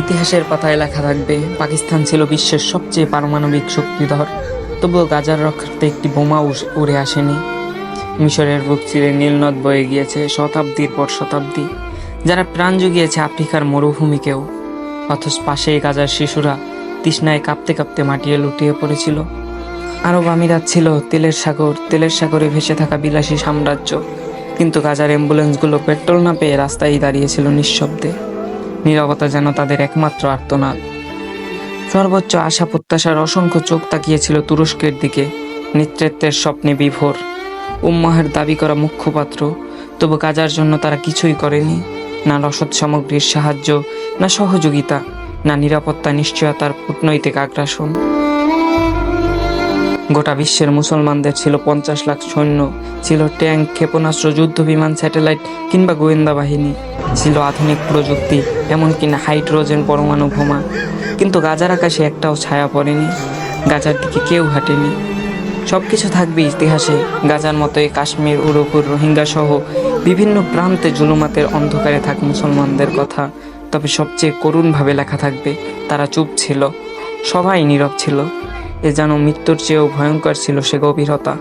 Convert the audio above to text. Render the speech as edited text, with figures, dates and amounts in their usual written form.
ইতিহাসের পাতায় লেখা থাকবে পাকিস্তান ছিল বিশ্বের সবচেয়ে পারমাণবিক শক্তিধর, তবুও গাজার রক্ষার্থে একটি বোমা উড়ে আসেনি। মিশরের বুক চিরে নীলনদ বয়ে গিয়েছে শতাব্দীর পর শতাব্দী, যারা প্রাণ জুগিয়েছে আফ্রিকার মরুভূমিকেও। অথচ পাশেই গাজার শিশুরা তৃষ্ণায় কাঁপতে কাঁপতে মাটিয়ে লুটিয়ে পড়েছিল। আরব আমিরাত ছিল তেলের সাগর, তেলের সাগরে ভেসে থাকা বিলাসী সাম্রাজ্য, কিন্তু গাজার অ্যাম্বুলেন্সগুলো পেট্রোল না পেয়ে রাস্তায় দাঁড়িয়েছিল নিঃশব্দে। নীরবতা যেন তাদের একমাত্র আর্তনাদ। সর্বোচ্চ আশা প্রত্যাশার অসংখ্য চোখ তাকিয়েছিল তুরস্কের দিকে, নেতৃত্বের স্বপ্নে বিভোর। উম্মাহের দাবি করা মুখপাত্র, তবু গাজার জন্য তারা কিছুই করেনি। না রসদ সামগ্রীর সাহায্য, না সহযোগিতা, না নিরাপত্তা নিশ্চয়তার কূটনৈতিক আগ্রাসন। গোটা বিশ্বের মুসলমানদের ছিল 50 লাখ সৈন্য, ছিল ট্যাঙ্ক, ক্ষেপণাস্ত্র, যুদ্ধ বিমান, স্যাটেলাইট কিংবা গোয়েন্দা বাহিনী, ছিল আধুনিক প্রযুক্তি, এমনকি না হাইড্রোজেন পরমাণু বোমা। কিন্তু গাজার আকাশে একটাও ছায়া পড়েনি, গাজার দিকে কেউ হাঁটেনি। সব কিছু থাকবে ইতিহাসে, গাজার মতোই কাশ্মীর, উরুপুর, রোহিঙ্গা সহ বিভিন্ন প্রান্তে জুলুমাতের অন্ধকারে থাকা মুসলমানদের কথা। তবে সবচেয়ে করুণভাবে লেখা থাকবে, তারা চুপ ছিল, সবাই নীরব ছিল। এ যেন মৃত্যুর চেয়েও ভয়ঙ্কর ছিল সে গভীরতা।